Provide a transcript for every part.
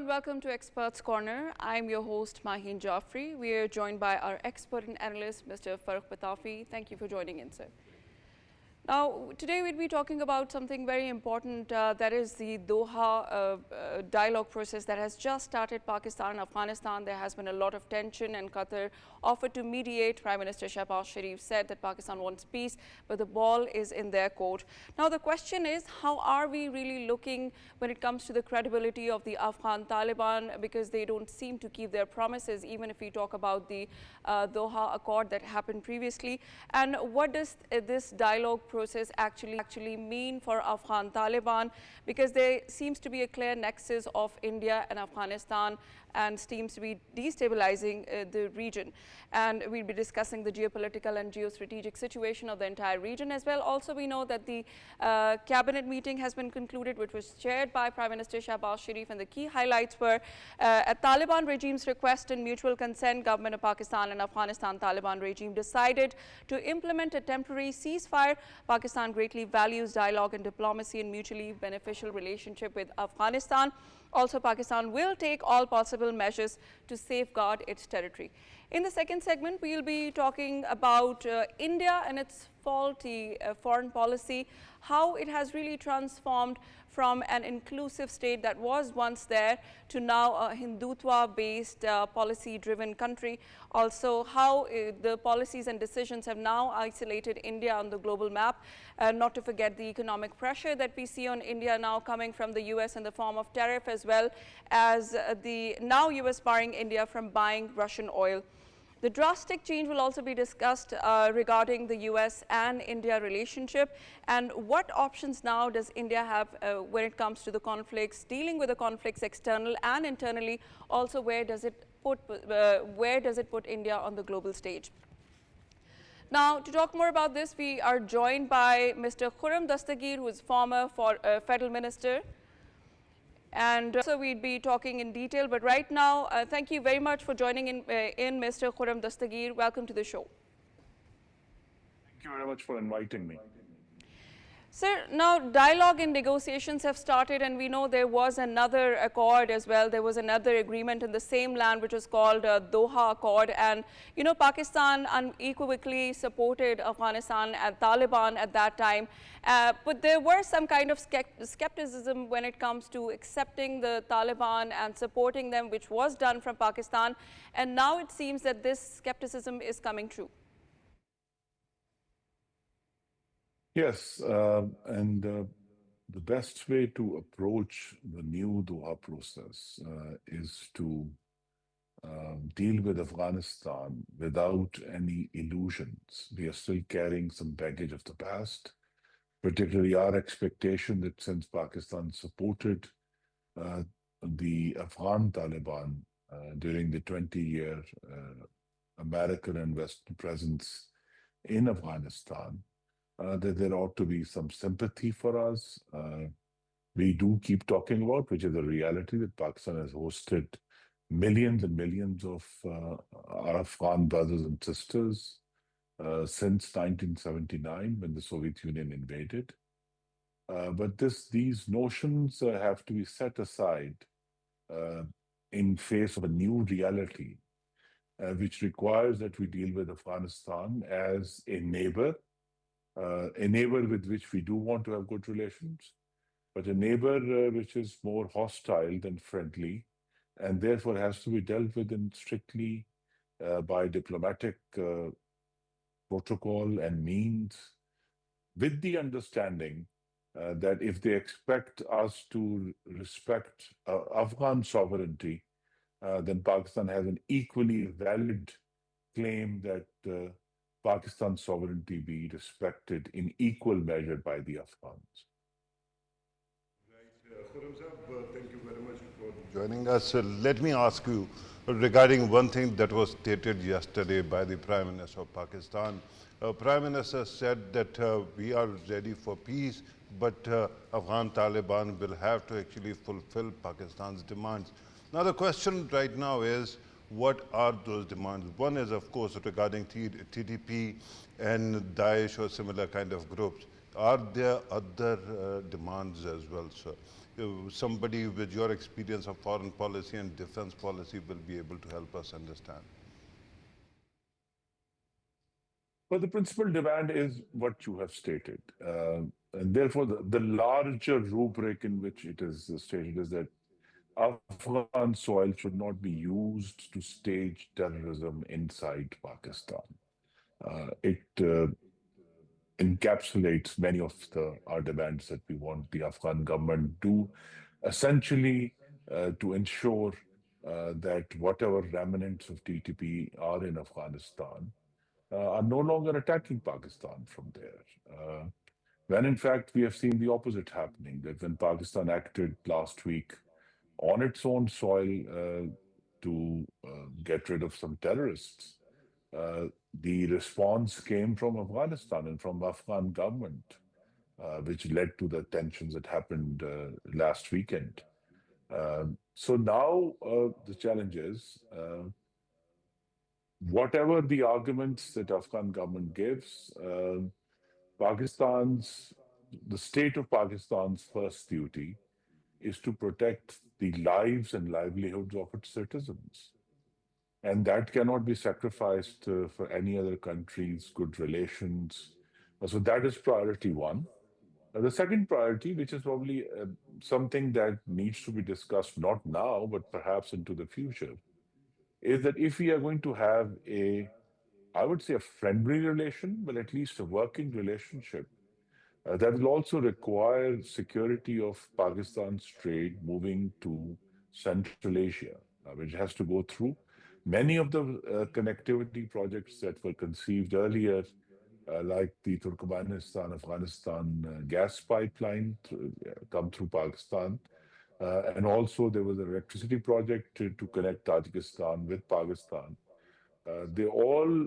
welcome to Experts Corner. I'm your host, Mahin Jaffrey. We are joined by our expert and analyst, Mr. Farrukh K.Pitafi. Thank you for joining in, sir. Now, today we'll be talking about something very important, that is the Doha dialogue process that has just started Pakistan and Afghanistan. There has been a lot of tension, and Qatar offered to mediate. Prime Minister Shehbaz Sharif said that Pakistan wants peace, but the ball is in their court. Now, the question is, how are we really looking when it comes to the credibility of the Afghan Taliban, because they don't seem to keep their promises, even if we talk about the Doha Accord that happened previously. And what does this dialogue process actually mean for Afghan Taliban, because there seems to be a clear nexus of India and Afghanistan and seems to be destabilizing the region. And we'll be discussing the geopolitical and geostrategic situation of the entire region as well. Also, we know that the cabinet meeting has been concluded, which was chaired by Prime Minister Shehbaz Sharif, and the key highlights were at Taliban regime's request and mutual consent, government of Pakistan and Afghanistan Taliban regime decided to implement a temporary ceasefire. Pakistan greatly values dialogue and diplomacy and mutually beneficial relationship with Afghanistan. Also, Pakistan will take all possible measures to safeguard its territory. In the second segment, we will be talking about India and its faulty foreign policy, how it has really transformed from an inclusive state that was once there to now a Hindutva-based policy-driven country. Also, how the policies and decisions have now isolated India on the global map. Not to forget the economic pressure that we see on India now coming from the US in the form of tariff, as well as the now US barring India from buying Russian oil. The drastic change will also be discussed regarding the US and India relationship, and what options now does India have when it comes to the conflicts, dealing with the conflicts external and internally. Also, where does it put India on the global stage? Now, to talk more about this, we are joined by Mr. Khurram Dastgir, who is former federal minister. And so we'd be talking in detail, but right now, thank you very much for joining in Mr. Khurram Dastgir. Welcome to the show. Thank you very much for inviting me. Sir, now dialogue and negotiations have started, and we know there was another accord as well. There was another agreement in the same land, which was called Doha Accord. And, you know, Pakistan unequivocally supported Afghanistan and Taliban at that time. But there were some kind of skepticism when it comes to accepting the Taliban and supporting them, which was done from Pakistan. And now it seems that this skepticism is coming true. Yes, and the best way to approach the new Doha process is to deal with Afghanistan without any illusions. We are still carrying some baggage of the past, particularly our expectation that since Pakistan supported the Afghan Taliban during the 20-year American and Western presence in Afghanistan, that there ought to be some sympathy for us. We do keep talking about, which is a reality, that Pakistan has hosted millions and millions of our Afghan brothers and sisters since 1979, when the Soviet Union invaded. But these notions have to be set aside in face of a new reality, which requires that we deal with Afghanistan as a neighbor with which we do want to have good relations, but a neighbor which is more hostile than friendly, and therefore has to be dealt with in strictly by diplomatic protocol and means, with the understanding that if they expect us to respect Afghan sovereignty, then Pakistan has an equally valid claim that Pakistan's sovereignty be respected in equal measure by the Afghans. Right. Khurram Sahab, thank you very much for joining us. Let me ask you regarding one thing that was stated yesterday by the Prime Minister of Pakistan. Prime Minister said that we are ready for peace, but Afghan Taliban will have to actually fulfill Pakistan's demands. Now the question right now is, what are those demands? One is, of course, regarding TTP and Daesh or similar kind of groups. Are there other demands as well, sir? somebody with your experience of foreign policy and defense policy will be able to help us understand? But the principal demand is what you have stated. And therefore, the larger rubric in which it is stated is that Afghan soil should not be used to stage terrorism inside Pakistan. It encapsulates many of our demands that we want the Afghan government to essentially to ensure that whatever remnants of TTP are in Afghanistan are no longer attacking Pakistan from there. When in fact we have seen the opposite happening, that when Pakistan acted last week on its own soil to get rid of some terrorists, the response came from Afghanistan and from Afghan government, which led to the tensions that happened last weekend. So now the challenge is whatever the arguments that Afghan government gives, Pakistan's the state of Pakistan's first duty is to protect the lives and livelihoods of its citizens. And that cannot be sacrificed for any other country's good relations. So that is priority one. The second priority, which is probably something that needs to be discussed not now, but perhaps into the future, is that if we are going to have I would say a friendly relation, but at least a working relationship, that will also require security of Pakistan's trade moving to Central Asia, which has to go through many of the connectivity projects that were conceived earlier, like the Turkmenistan-Afghanistan gas pipeline come through Pakistan. And also there was an electricity project to connect Tajikistan with Pakistan. They all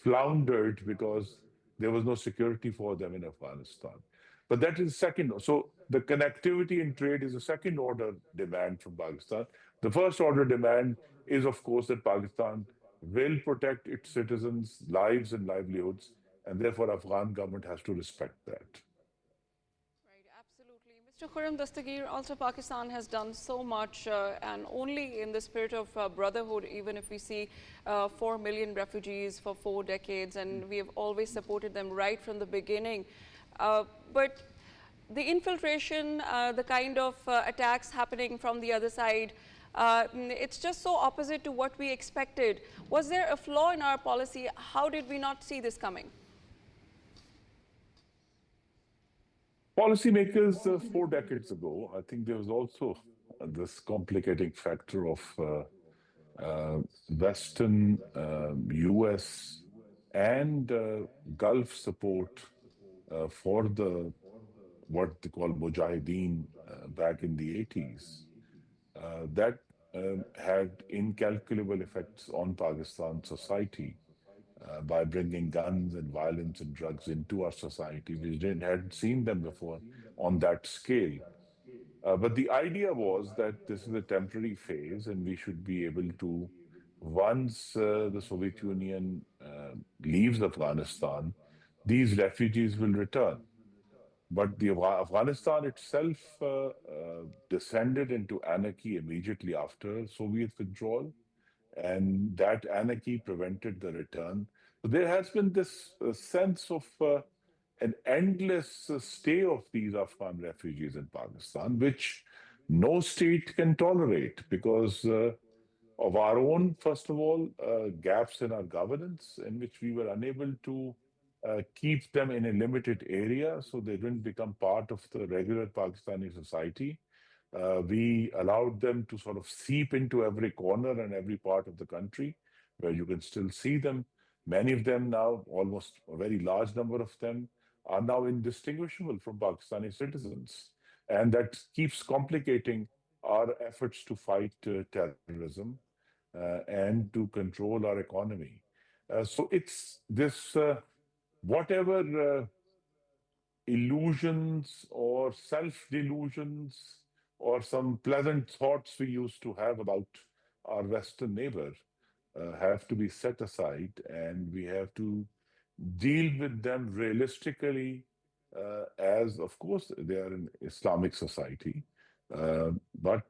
floundered because there was no security for them in Afghanistan. But that is second. So the connectivity and trade is a second order demand from Pakistan. The first order demand is, of course, that Pakistan will protect its citizens' lives and livelihoods, and therefore Afghan government has to respect that. Right, absolutely. Mr. Khurram Dastgir, also Pakistan has done so much and only in the spirit of brotherhood, even if we see 4 million refugees for 4 decades, and we have always supported them right from the beginning. But the infiltration, the kind of attacks happening from the other side, it's just so opposite to what we expected. Was there a flaw in our policy? How did we not see this coming? Policymakers 4 decades ago, I think there was also this complicating factor of Western, US, and Gulf support for what they call Mujahideen back in the 80s. That had incalculable effects on Pakistan society by bringing guns and violence and drugs into our society. We hadn't seen them before on that scale. But the idea was that this is a temporary phase and we should be able to, once the Soviet Union leaves Afghanistan, these refugees will return. But Afghanistan itself descended into anarchy immediately after Soviet withdrawal, and that anarchy prevented the return. So there has been this sense of an endless stay of these Afghan refugees in Pakistan, which no state can tolerate because of our own, first of all, gaps in our governance, in which we were unable to keep them in a limited area so they didn't become part of the regular Pakistani society. We allowed them to sort of seep into every corner and every part of the country where you can still see them. Many of them now, almost a very large number of them, are now indistinguishable from Pakistani citizens. And that keeps complicating our efforts to fight terrorism and to control our economy. So it's this whatever illusions or self-delusions or some pleasant thoughts we used to have about our Western neighbor have to be set aside, and we have to deal with them realistically as, of course, they are an Islamic society, but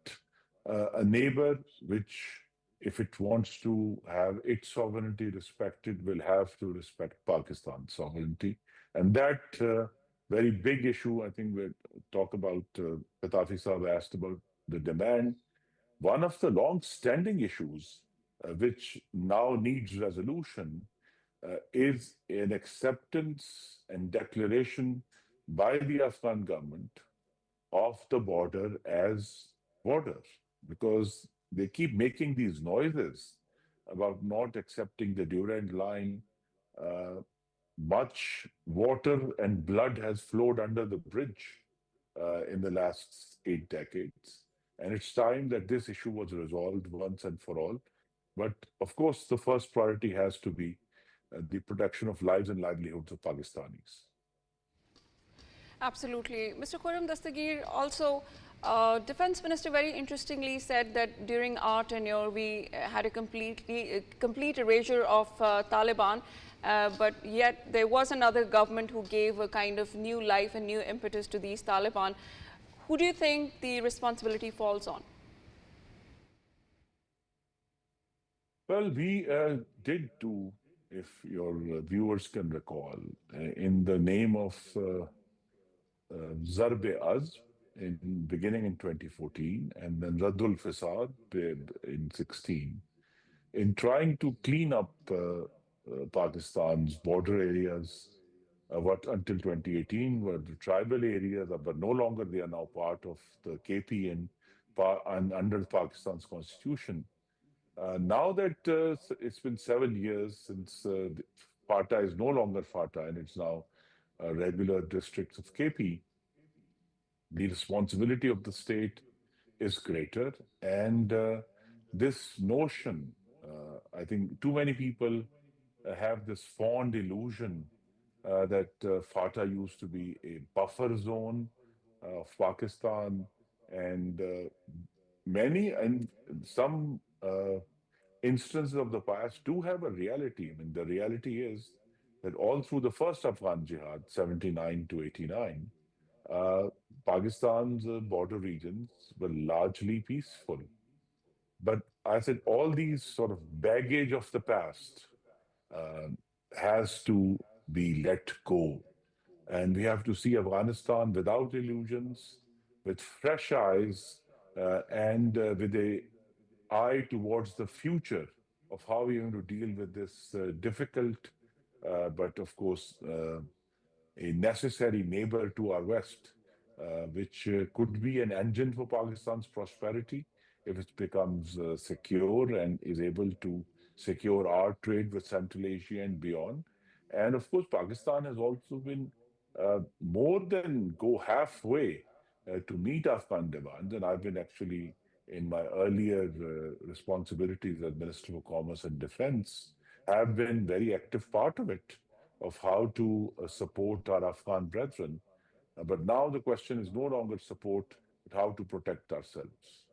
a neighbor which, if it wants to have its sovereignty respected, will have to respect Pakistan's sovereignty. And that very big issue, I think we'll talk about, Pitafi Saab asked about the demand. One of the long-standing issues which now needs resolution is an acceptance and declaration by the Afghan government of the border as border, because they keep making these noises about not accepting the Durand line. Uh, Much water and blood has flowed under the bridge in the last 8 decades. And it's time that this issue was resolved once and for all. But of course, the first priority has to be the protection of lives and livelihoods of Pakistanis. Absolutely. Mr. Khurram Dastgir, also, Defense Minister very interestingly said that during our tenure, we had a complete erasure of Taliban, but yet there was another government who gave a kind of new life and new impetus to these Taliban. Who do you think the responsibility falls on? Well, we did do, if your viewers can recall, in the name of Zarb-e-Azb in beginning in 2014, and then Radul Fasad in 16, in trying to clean up Pakistan's border areas, what until 2018 were the tribal areas, but no longer they are now part of the KP and under Pakistan's constitution. Now that it's been 7 years since FATA is no longer FATA and it's now regular districts of KP, the responsibility of the state is greater. And this notion, I think too many people have this fond illusion that FATA used to be a buffer zone of Pakistan, and many and some instances of the past do have a reality. I mean, the reality is that all through the first Afghan jihad, 79 to 89, uh, Pakistan's border regions were largely peaceful. But I said all these sort of baggage of the past uh, has to be let go. And we have to see Afghanistan without illusions, with fresh eyes, and with a eye towards the future of how we're going to deal with this difficult, but of course, a necessary neighbor to our west, which could be an engine for Pakistan's prosperity if it becomes secure and is able to secure our trade with Central Asia and beyond. And of course, Pakistan has also been more than go halfway to meet Afghan demands. And I've been actually, in my earlier responsibilities as Minister for Commerce and Defense, have been very active part of it, of how to support our Afghan brethren. But now the question is no longer support, but how to protect ourselves.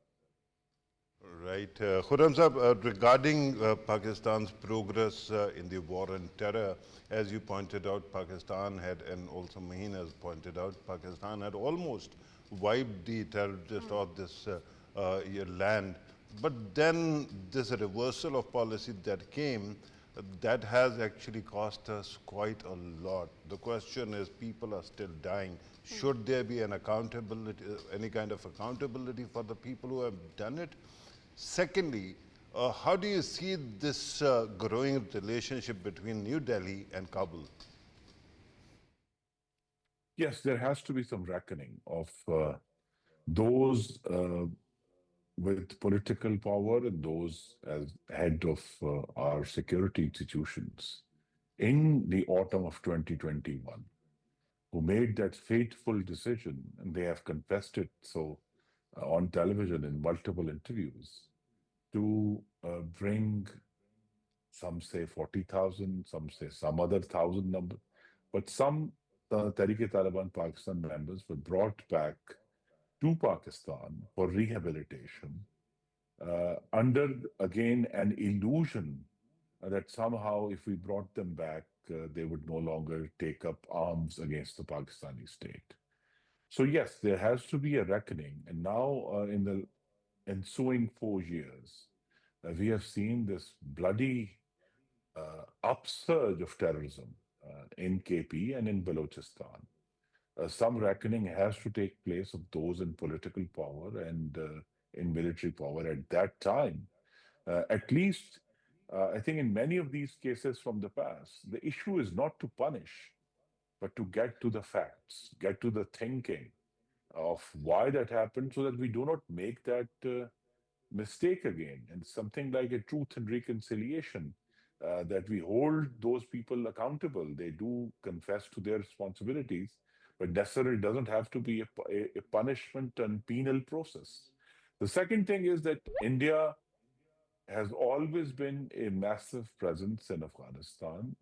Right. Khurram Sahib, regarding Pakistan's progress in the war on terror, as you pointed out, Pakistan had, and also Maheen has pointed out, Pakistan had almost wiped the terrorists off this land. But then this reversal of policy that came, that has actually cost us quite a lot. The question is, people are still dying. Should there be an accountability, any kind of accountability for the people who have done it? Secondly, how do you see this growing relationship between New Delhi and Kabul? Yes, there has to be some reckoning of those with political power and those as head of our security institutions in the autumn of 2021, who made that fateful decision, and they have confessed it so on television in multiple interviews, to bring, some say 40,000, some say some other thousand number, but some Tehrik-e-Taliban Pakistan members were brought back to Pakistan for rehabilitation under, again, an illusion that somehow if we brought them back, they would no longer take up arms against the Pakistani state. So yes, there has to be a reckoning. And now, in the ensuing 4 years, we have seen this bloody upsurge of terrorism in KP and in Balochistan. Some reckoning has to take place of those in political power and in military power at that time. At least, I think in many of these cases from the past, the issue is not to punish, but to get to the facts, get to the thinking of why that happened so that we do not make that mistake again. And something like a truth and reconciliation, that we hold those people accountable. They do confess to their responsibilities, but necessarily doesn't have to be a punishment and penal process. The second thing is that India has always been a massive presence in Afghanistan.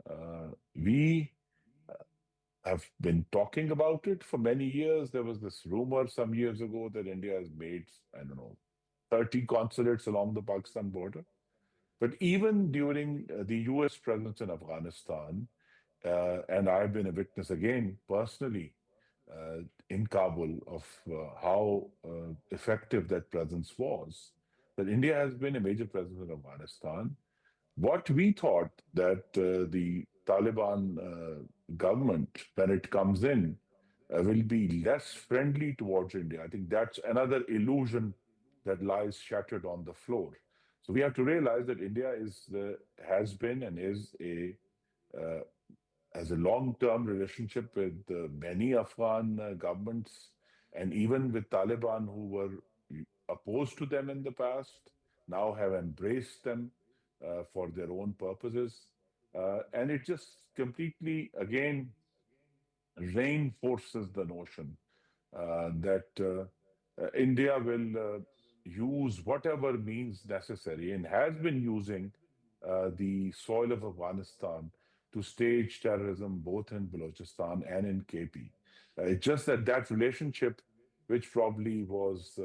We have been talking about it for many years. There was this rumor some years ago that India has made, I don't know, 30 consulates along the Pakistan border. But even during the US presence in Afghanistan, and I've been a witness again personally uh, in Kabul of how effective that presence was, that India has been a major presence in Afghanistan. What we thought that the Taliban government, when it comes in, will be less friendly towards India. I think that's another illusion that lies shattered on the floor. So we have to realize that India has been and is a uh, has a long-term relationship with many Afghan governments and even with Taliban who were opposed to them in the past, now have embraced them for their own purposes. And it just completely, again, reinforces the notion that India will use whatever means necessary and has been using the soil of Afghanistan to stage terrorism both in Balochistan and in KP. It's just that that relationship, which probably was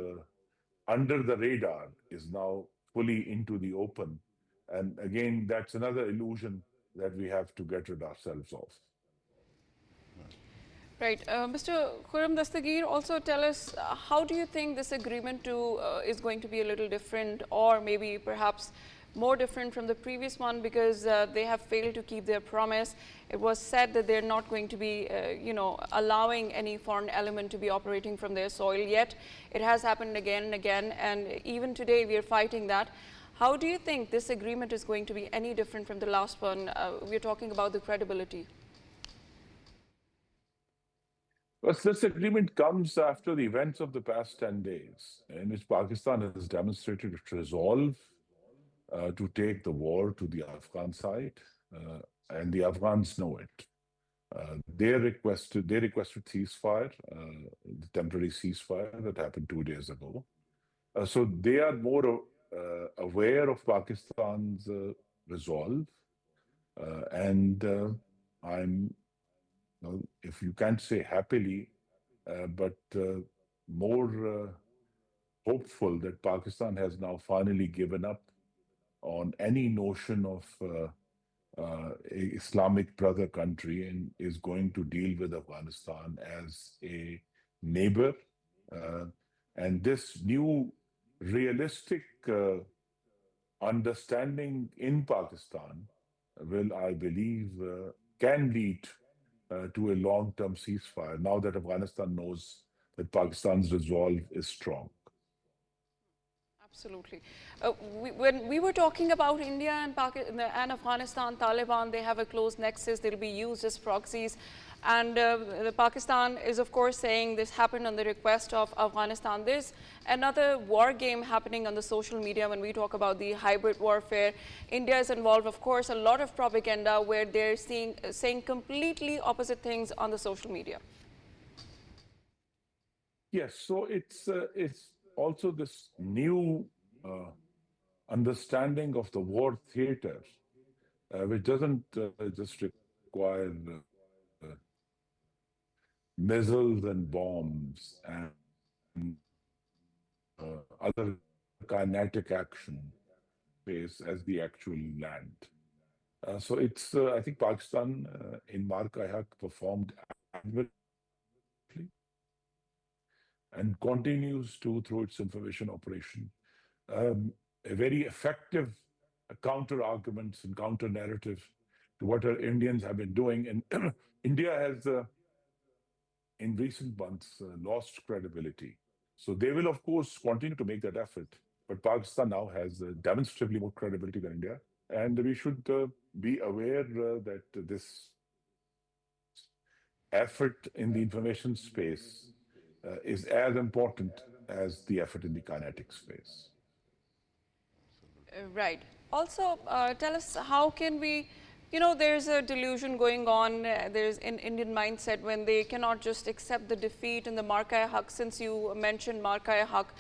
under the radar, is now fully into the open. And again, that's another illusion that we have to get rid ourselves of. Right. Mr. Khurram Dastgir, also tell us how do you think this agreement is going to be a little different or maybe perhaps more different from the previous one because they have failed to keep their promise. It was said that they're not going to be, allowing any foreign element to be operating from their soil yet. It has happened again and again, and even today we are fighting that. How do you think this agreement is going to be any different from the last one? We're talking about the credibility. Well, this agreement comes after the events of the past 10 days, in which Pakistan has demonstrated its resolve to take the war to the Afghan side, and the Afghans know it. They requested ceasefire, the temporary ceasefire that happened 2 days ago. So they are more aware of Pakistan's resolve, and I'm, if you can't say happily, but more hopeful that Pakistan has now finally given up on any notion of a Islamic brother country and is going to deal with Afghanistan as a neighbor. Uh, and this new realistic understanding in Pakistan will, I believe, can lead to a long-term ceasefire now that Afghanistan knows that Pakistan's resolve is strong. Absolutely. When we were talking about India and Pakistan and Afghanistan, Taliban, they have a close nexus. They'll be used as proxies. And the Pakistan is, of course, saying this happened on the request of Afghanistan. There's another war game happening on the social media when we talk about the hybrid warfare. India is involved, of course, a lot of propaganda where they're saying completely opposite things on the social media. Yes, so it's also this new uh, understanding of the war theater, which doesn't just require missiles and bombs and other kinetic action space as the actual land. So it's, I think Pakistan in Mark-i-Haq performed admirably and continues to through its information operation. A very effective counter arguments and counter narrative to what our Indians have been doing. And India has, in recent months, lost credibility. So they will, of course, continue to make that effort. But Pakistan now has demonstrably more credibility than India. And we should be aware that this effort in the information space is as important as the effort in the kinetic space. Right. Also, tell us how can we, there's a delusion going on. There's an Indian mindset when they cannot just accept the defeat in the Mark-i-Haq. Since you mentioned Mark-i-Haq,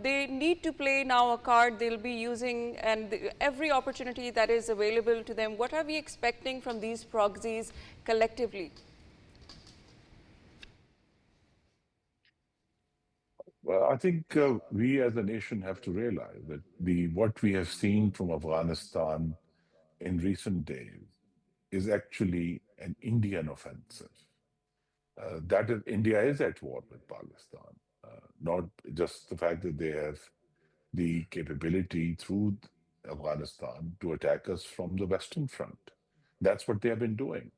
they need to play now a card they'll be using, and every opportunity that is available to them. What are we expecting from these proxies collectively? Well, I think we as a nation have to realize that what we have seen from Afghanistan in recent days is actually an Indian offensive. That is, India is at war with Pakistan, not just the fact that they have the capability through Afghanistan to attack us from the Western Front. That's what they have been doing.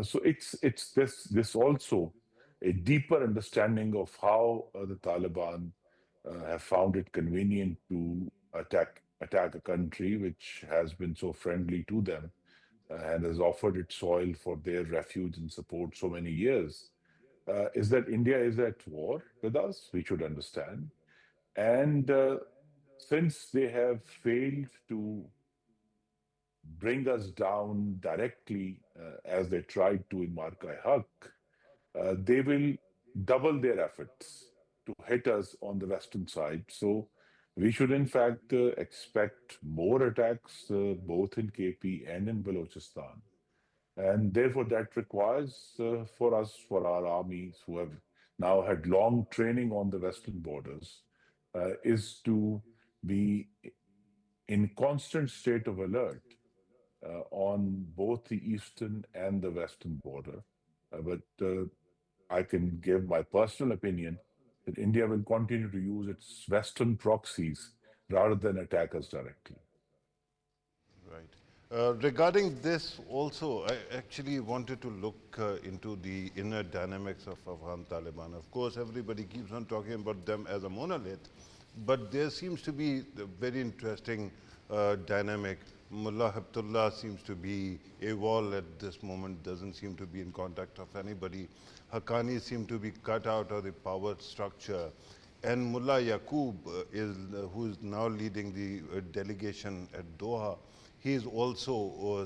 So it's this also a deeper understanding of how the Taliban have found it convenient to attack a country which has been so friendly to them and has offered its soil for their refuge and support so many years. Is that India is at war with us? We should understand. And since they have failed to bring us down directly as they tried to in Mark-i-Haq, they will double their efforts to hit us on the western side. So we should in fact expect more attacks both in KP and in Balochistan. And therefore that requires for us, for our armies who have now had long training on the western borders, is to be in constant state of alert on both the eastern and the western border. But I can give my personal opinion that India will continue to use its western proxies rather than attack us directly. Right. Regarding this also, I actually wanted to look into the inner dynamics of Afghan Taliban. Of course, everybody keeps on talking about them as a monolith, but there seems to be a very interesting dynamic. Mullah Habibullah seems to be a wall at this moment, doesn't seem to be in contact of anybody. Haqqani seem to be cut out of the power structure. And Mullah Yaqub who is now leading the delegation at Doha. He is also,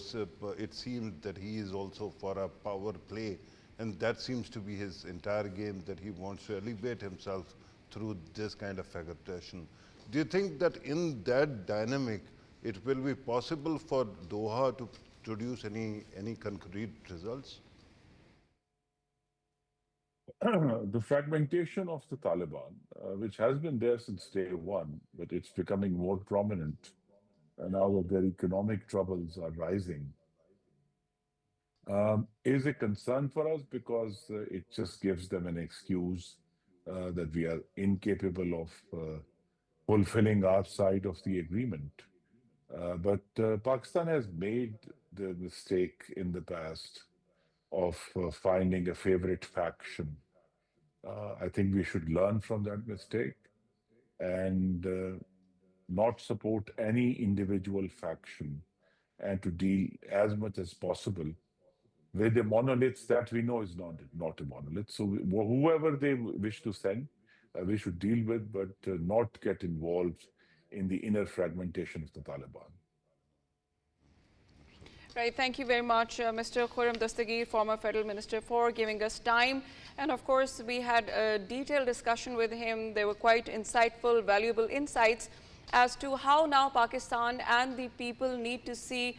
it seems that he is also for a power play, and that seems to be his entire game, that he wants to elevate himself through this kind of aggression. Do you think that in that dynamic, it will be possible for Doha to produce any concrete results? The fragmentation of the Taliban, which has been there since day one, but it's becoming more prominent, and now that their economic troubles are rising, is a concern for us because it just gives them an excuse that we are incapable of fulfilling our side of the agreement. But Pakistan has made the mistake in the past of finding a favorite faction. I think we should learn from that mistake and not support any individual faction, and to deal as much as possible with the monoliths that we know is not a monolith. So whoever they wish to send, we should deal with, but not get involved in the inner fragmentation of the Taliban. Right, thank you very much, Mr. Khurram Dastgir, former Federal Minister, for giving us time. And of course, we had a detailed discussion with him. They were quite insightful, valuable insights. as to how now Pakistan and the people need to see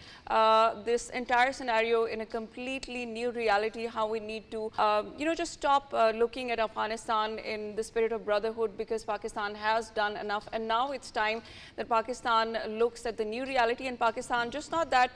this entire scenario in a completely new reality, how we need to, just stop looking at Afghanistan in the spirit of brotherhood, because Pakistan has done enough. And now it's time that Pakistan looks at the new reality, and Pakistan just not that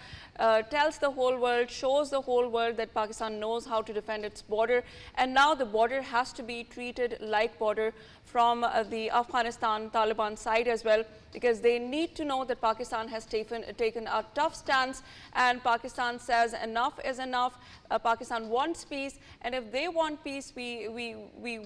tells the whole world, shows the whole world that Pakistan knows how to defend its border. And now the border has to be treated like border from the Afghanistan Taliban side as well, because they need to know that Pakistan has taken a tough stance, and Pakistan says enough is enough. Pakistan wants peace, and if they want peace, we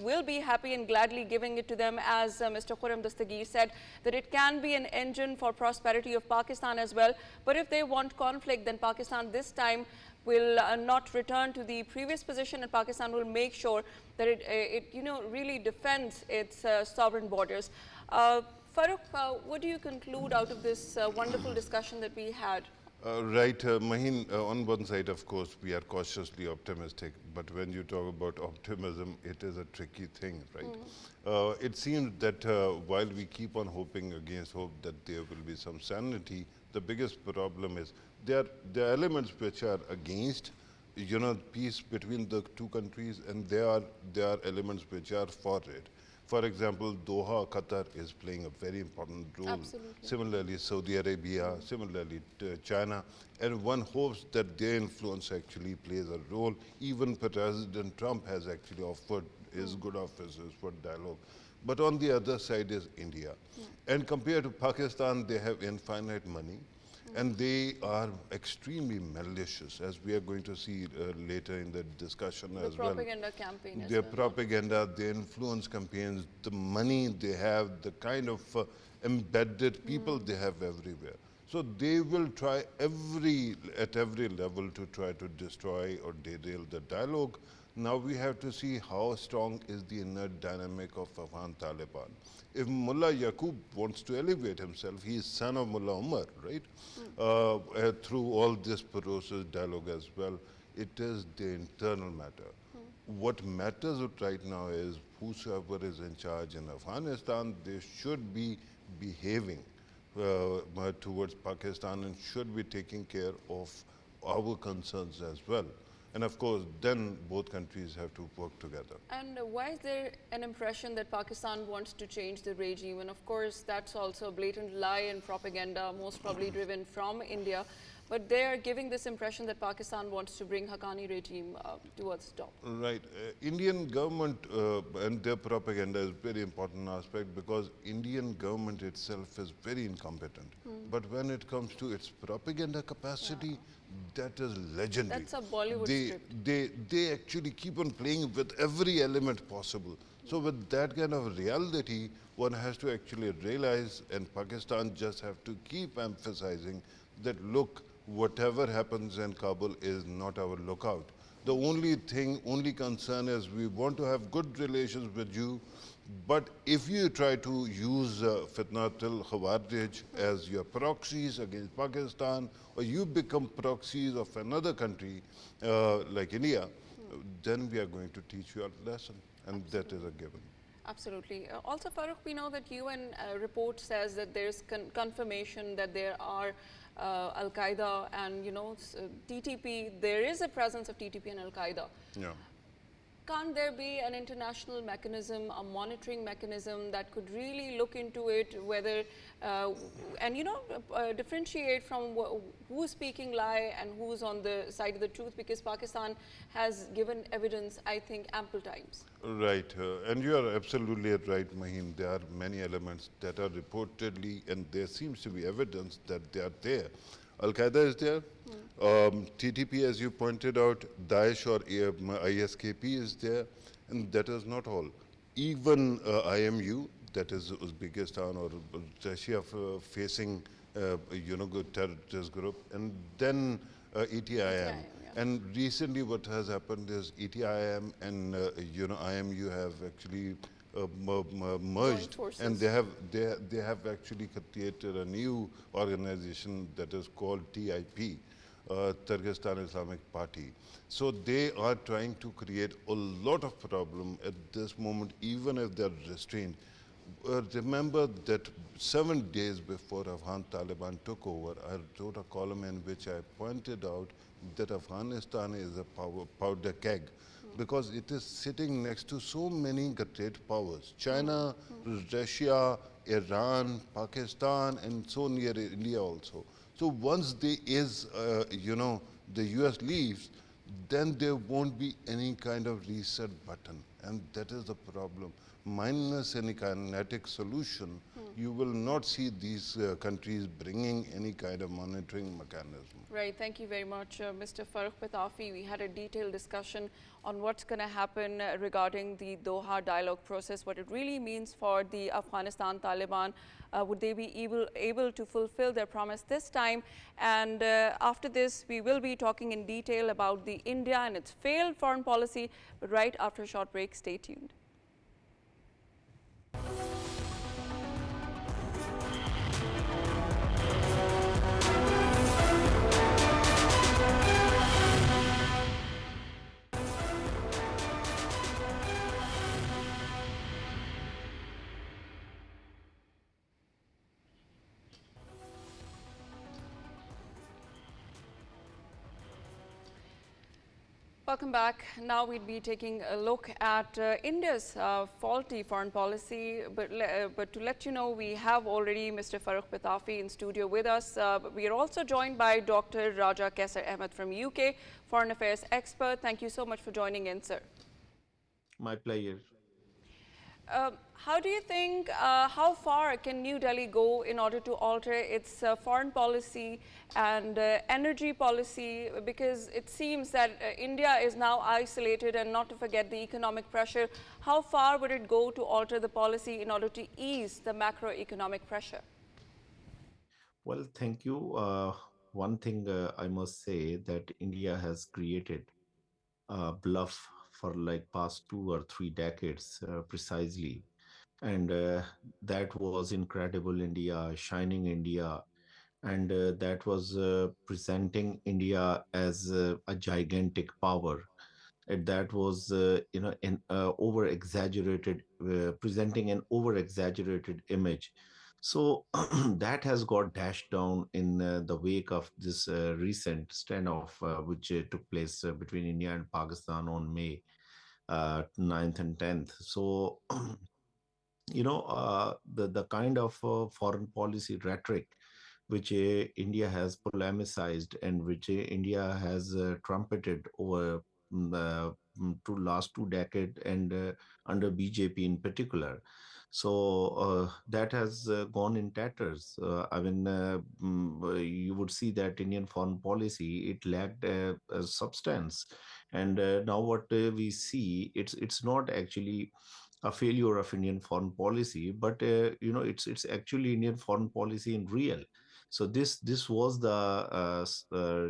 will be happy and gladly giving it to them, as Mr. Khurram Dastgir said, that it can be an engine for prosperity of Pakistan as well. But if they want conflict, then Pakistan this time will not return to the previous position, and Pakistan will make sure that it really defends its sovereign borders. Farrukh, what do you conclude out of this wonderful discussion that we had? Right, Maheen, on one side, of course, we are cautiously optimistic, but when you talk about optimism, it is a tricky thing, right? It seems that while we keep on hoping against hope that there will be some sanity, the biggest problem is there are elements which are against, peace between the two countries, and there are elements which are for it. For example, Doha, Qatar is playing a very important role. Absolutely. Similarly, Saudi Arabia, similarly China, and one hopes that their influence actually plays a role. Even President Trump has actually offered his good offices for dialogue. But on the other side is India. And compared to Pakistan, they have infinite money. And they are extremely malicious, as we are going to see later in the discussion as well. The propaganda campaign as Their well. propaganda, their influence campaigns, the money they have, the kind of embedded people they have everywhere. So they will try at every level to try to destroy or derail the dialogue. Now we have to see how strong is the inner dynamic of Afghan Taliban. If Mullah Yaqub wants to elevate himself, he is son of Mullah Umar, right? Through all this process dialogue as well, it is the internal matter. What matters right now is whosoever is in charge in Afghanistan, they should be behaving towards Pakistan and should be taking care of our concerns as well. And of course, then both countries have to work together. And why is there an impression that Pakistan wants to change the regime? And of course, that's also a blatant lie and propaganda, most probably driven from India. But they are giving this impression that Pakistan wants to bring Haqqani regime towards the top. Right. Indian government and their propaganda is very important aspect, because Indian government itself is very incompetent. But when it comes to its propaganda capacity, that is legendary. That's a Bollywood script. They actually keep on playing with every element possible. So with that kind of reality, one has to actually realize, and Pakistan just have to keep emphasizing that, look, whatever happens in Kabul is not our lookout. The only concern is we want to have good relations with you, but if you try to use Fitnatul Khawarij as your proxies against Pakistan, or you become proxies of another country like India, then we are going to teach you a lesson, and that is a given. Absolutely. Also, Farrukh, we know that UN report says that there's confirmation that there are Al-Qaeda and, TTP. There is a presence of TTP and Al-Qaeda. Yeah. Can't there be an international mechanism, a monitoring mechanism that could really look into it, whether, and differentiate from who's speaking lie and who's on the side of the truth, because Pakistan has given evidence, I think, ample times. Right, and you are absolutely right, Maheen. There are many elements that are reportedly, and there seems to be evidence that they are there. Al-Qaeda is there, TTP, as you pointed out, Daesh or ISKP is there, and that is not all. Even IMU, that is Uzbekistan or Russia facing, good terrorist group, and then ETIM. Yeah. And recently what has happened is ETIM and IMU have actually merged, and they have actually created a new organization that is called TIP, Turkestan Islamic Party. So they are trying to create a lot of problem at this moment, even if they're restrained. remember that 7 days before Afghan Taliban took over, I wrote a column in which I pointed out that Afghanistan is a powder keg because it is sitting next to so many great powers China, Russia, Iran, Pakistan, and so near India also. So once the US leaves, then there won't be any kind of reset button. And that is the problem. Minus any kinetic solution, you will not see these countries bringing any kind of monitoring mechanism. Right, thank you very much, Mr. Farrukh Pitafi. We had a detailed discussion on what's going to happen regarding the Doha dialogue process, what it really means for the Afghanistan Taliban. Would they be able to fulfill their promise this time? And after this, we will be talking in detail about the India and its failed foreign policy. But right after a short break, stay tuned. Welcome back. Now we'd be taking a look at India's faulty foreign policy. But to let you know, we have already Mr. Farrukh Pitafi in studio with us. But we are also joined by Dr. Raja Qaiser Ahmed from UK, foreign affairs expert. Thank you so much for joining in, sir. My pleasure. How do you think, how far can New Delhi go in order to alter its foreign policy and energy policy? Because it seems that India is now isolated, and not to forget the economic pressure. How far would it go to alter the policy in order to ease the macroeconomic pressure? Well, thank you. One thing I must say that India has created a bluff for like past 2 or 3 decades precisely. And that was incredible India, shining India. And that was presenting India as a gigantic power. And that was, an over exaggerated, presenting an over exaggerated image. So that has got dashed down in the wake of this recent standoff, which took place between India and Pakistan on May 9th and 10th. So the kind of foreign policy rhetoric which India has polemicized and which India has trumpeted over to last 2 decades and under BJP in particular. So that has gone in tatters. You would see that Indian foreign policy, it lacked a substance. And now what we see, it's not actually a failure of Indian foreign policy, but it's actually Indian foreign policy in real. So this was the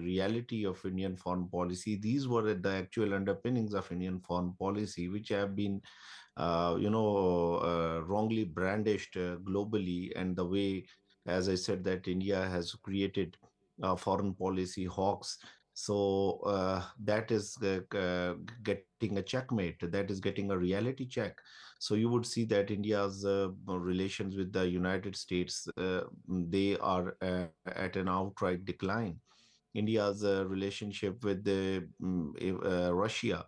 reality of Indian foreign policy. These were the actual underpinnings of Indian foreign policy, which have been wrongly brandished globally, and the way, as I said, that India has created foreign policy hawks. So that is getting a checkmate. That is getting a reality check. So you would see that India's relations with the United States, they are at an outright decline. India's relationship with Russia,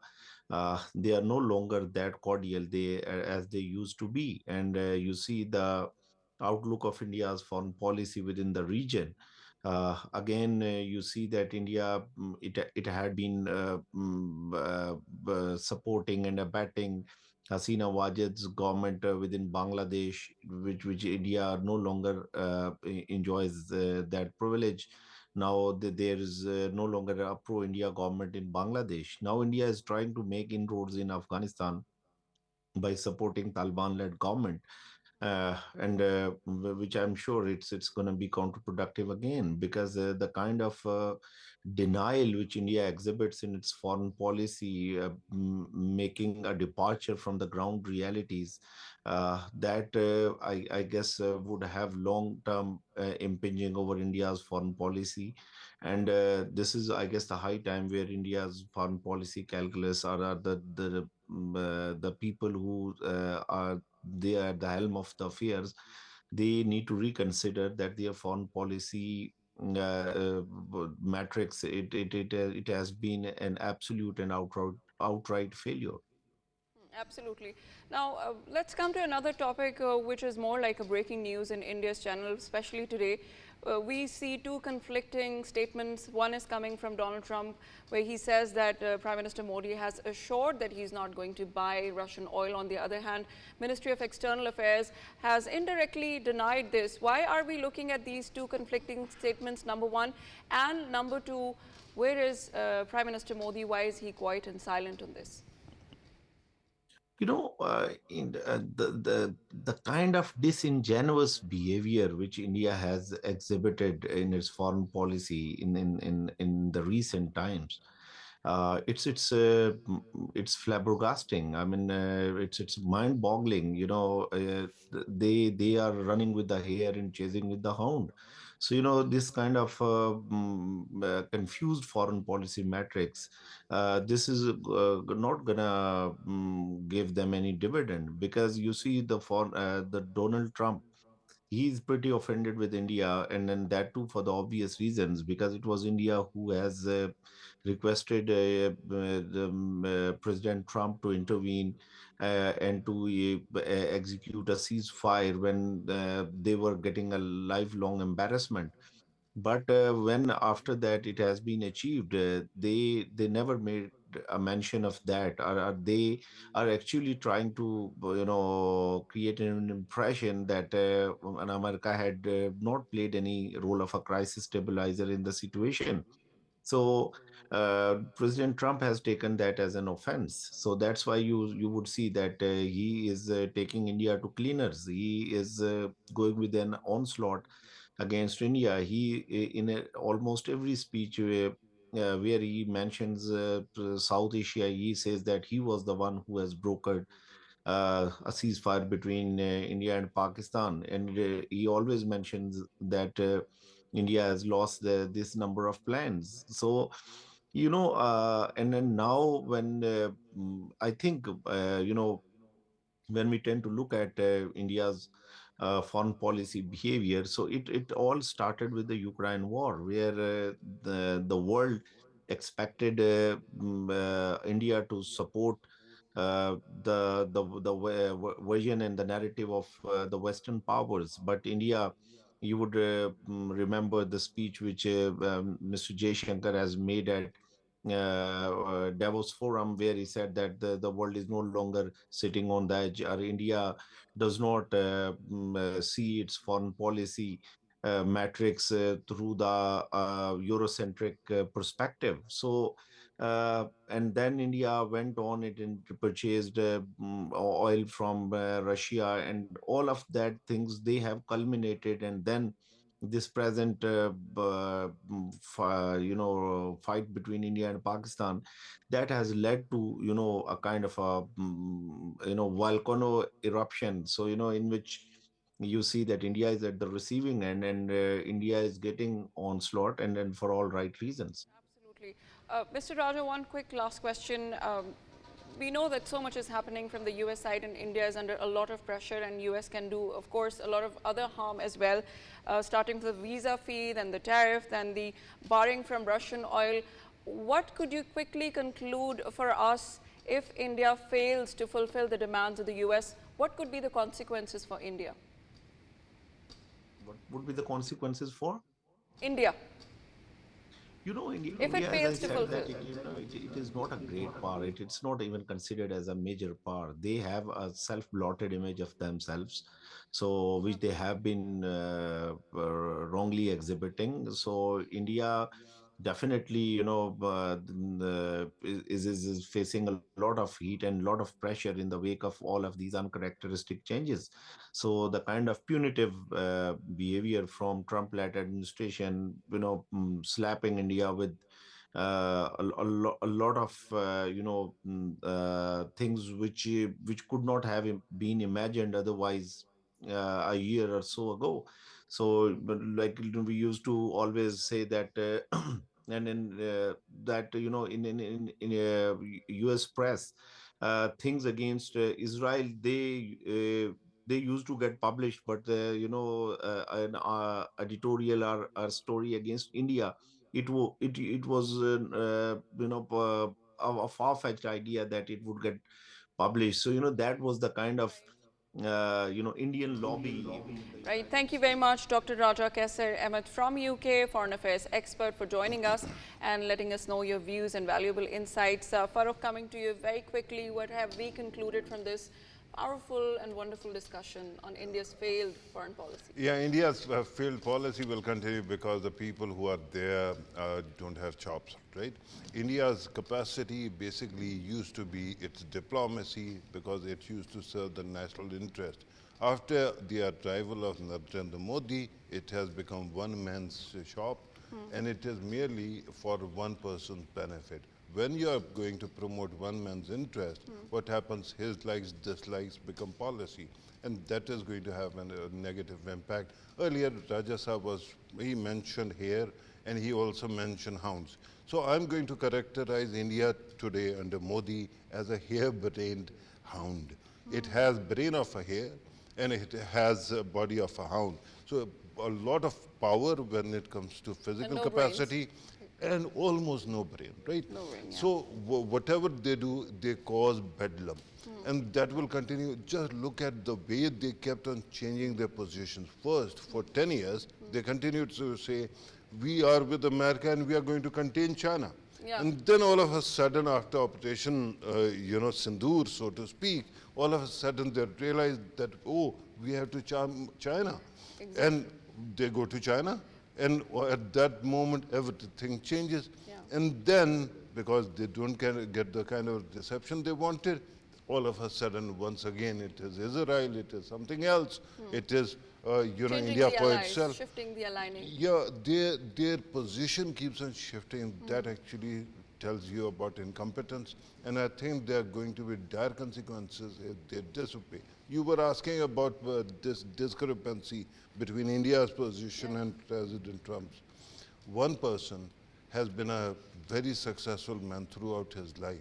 they are no longer that cordial as they used to be. And you see the outlook of India's foreign policy within the region. Again, you see that India, it had been supporting and abetting Hasina Wajid's government within Bangladesh, which India no longer enjoys that privilege. Now there is no longer a pro-India government in Bangladesh. Now India is trying to make inroads in Afghanistan by supporting Taliban-led government, which I'm sure it's going to be counterproductive again, because the kind of denial which India exhibits in its foreign policy, making a departure from the ground realities, that I guess would have long-term impinging over India's foreign policy. And this is, I guess, the high time where India's foreign policy calculus are the people who are they are at the helm of the affairs, they need to reconsider that their foreign policy matrix, it has been an absolute and outright failure. Absolutely. Now, let's come to another topic, which is more like a breaking news in India's channel, especially today. We see two conflicting statements. One is coming from Donald Trump, where he says that Prime Minister Modi has assured that he's not going to buy Russian oil. On the other hand, Ministry of External Affairs has indirectly denied this. Why are we looking at these two conflicting statements, number one? And number two, where is Prime Minister Modi? Why is he quiet and silent on this? The kind of disingenuous behavior which India has exhibited in its foreign policy in the recent times, it's flabbergasting. I mean, it's mind-boggling. They are running with the hare and chasing with the hound. So this kind of confused foreign policy metrics, this is not gonna give them any dividend, because you see the Donald Trump, he's pretty offended with India, and then that too for the obvious reasons, because it was India who has requested President Trump to intervene and to execute a ceasefire when they were getting a lifelong embarrassment. But when after that it has been achieved, they never made a mention of that, or they are actually trying to create an impression that America had not played any role of a crisis stabilizer in the situation. So President Trump has taken that as an offense. So that's why you would see that he is taking India to cleaners. He is going with an onslaught against India. In almost every speech where he mentions South Asia, he says that he was the one who has brokered a ceasefire between India and Pakistan. And he always mentions that India has lost this number of planes. So, and then now when I think, when we tend to look at India's foreign policy behavior, so it all started with the Ukraine war, where the world expected India to support version and the narrative of the Western powers. But India, you would remember the speech which Mr. Jaishankar has made at Davos Forum, where he said that the world is no longer sitting on the edge, or India does not see its foreign policy metrics through the Eurocentric perspective. So, and then India went on it and purchased oil from Russia, and all of that things, they have culminated, and then this present fight between India and Pakistan, that has led to a kind of a volcano eruption. So in which you see that India is at the receiving end, and India is getting onslaught, and then for all right reasons. Absolutely. Mr. Raja, one quick last question. We know that so much is happening from the US side, and India is under a lot of pressure, and US can do, of course, a lot of other harm as well, starting with the visa fee, then the tariff, then the barring from Russian oil. What could you quickly conclude for us if India fails to fulfill the demands of the US? What could be the consequences for India? What would be the consequences for India, India, if it as I fails to said, that fulfill. it is not a great power. It's not even considered as a major power. They have a self-blotted image of themselves, so which they have been wrongly exhibiting. So India definitely, is facing a lot of heat and a lot of pressure in the wake of all of these uncharacteristic changes. So the kind of punitive behavior from Trump-led administration, slapping India with a lot of things which could not have been imagined otherwise a year or so ago. So, but like we used to always say that, and in that in US press, things against Israel, they used to get published, but an editorial or story against India, it was a far-fetched idea that it would get published. So that was the kind of Indian lobby. Right. Thank you very much, Dr. Raja Qaiser Ahmed from UK, Foreign Affairs expert, for joining us and letting us know your views and valuable insights. Farrukh, coming to you very quickly, what have we concluded from this powerful and wonderful discussion on India's failed foreign policy? Yeah, India's failed policy will continue because the people who are there don't have chops, right? India's capacity basically used to be its diplomacy because it used to serve the national interest. After the arrival of Narendra Modi, it has become one man's shop, and it is merely for one person's benefit. When you are going to promote one man's interest, what happens, his likes, dislikes become policy. And that is going to have a negative impact. Earlier, Raja Sahab he mentioned hair, and he also mentioned hounds. So I'm going to characterize India today under Modi as a hair-brained hound. It has brain of a hare, and it has a body of a hound. So a lot of power when it comes to physical no capacity, and almost no brain, right? No brain, yeah. So whatever they do, they cause bedlam. And that will continue. Just look at the way they kept on changing their positions. First, for 10 years, they continued to say, we are with America and we are going to contain China. Yeah. And then all of a sudden, after Operation, Sindoor, so to speak, all of a sudden they realized that, oh, we have to charm China. Exactly. And they go to China, and at that moment, everything changes. Yeah. And then, because they don't get the kind of reception they wanted, all of a sudden, once again, it is Israel, it is something else, it is, Changing India the for allies, itself. shifting the aligning. Yeah, their position keeps on shifting. That actually tells you about incompetence. And I think there are going to be dire consequences if they disobey. You were asking about this discrepancy between India's position and President Trump's. One person has been a very successful man throughout his life,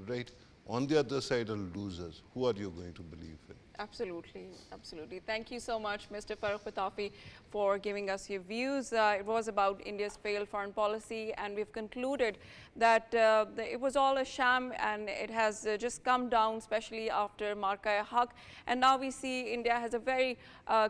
right? On the other side are losers. Who are you going to believe in? Absolutely, absolutely. Thank you so much, Mr. Farrukh K.Pitafi, for giving us your views. It was about India's failed foreign policy, and we've concluded that it was all a sham, and it has just come down, especially after Marka-e-Haq. And now we see India has a very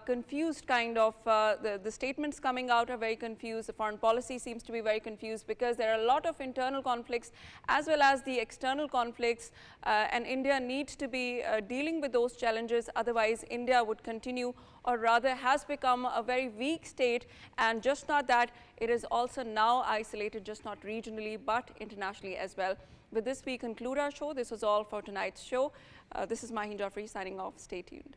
confused kind of, the statements coming out are very confused. The foreign policy seems to be very confused because there are a lot of internal conflicts as well as the external conflicts, and India needs to be dealing with those challenges. Otherwise, India would continue, or rather has become, a very weak state. And just not that, it is also now isolated, just not regionally, but internationally as well. With this, we conclude our show. This was all for tonight's show. This is Mahin Jaffrey signing off. Stay tuned.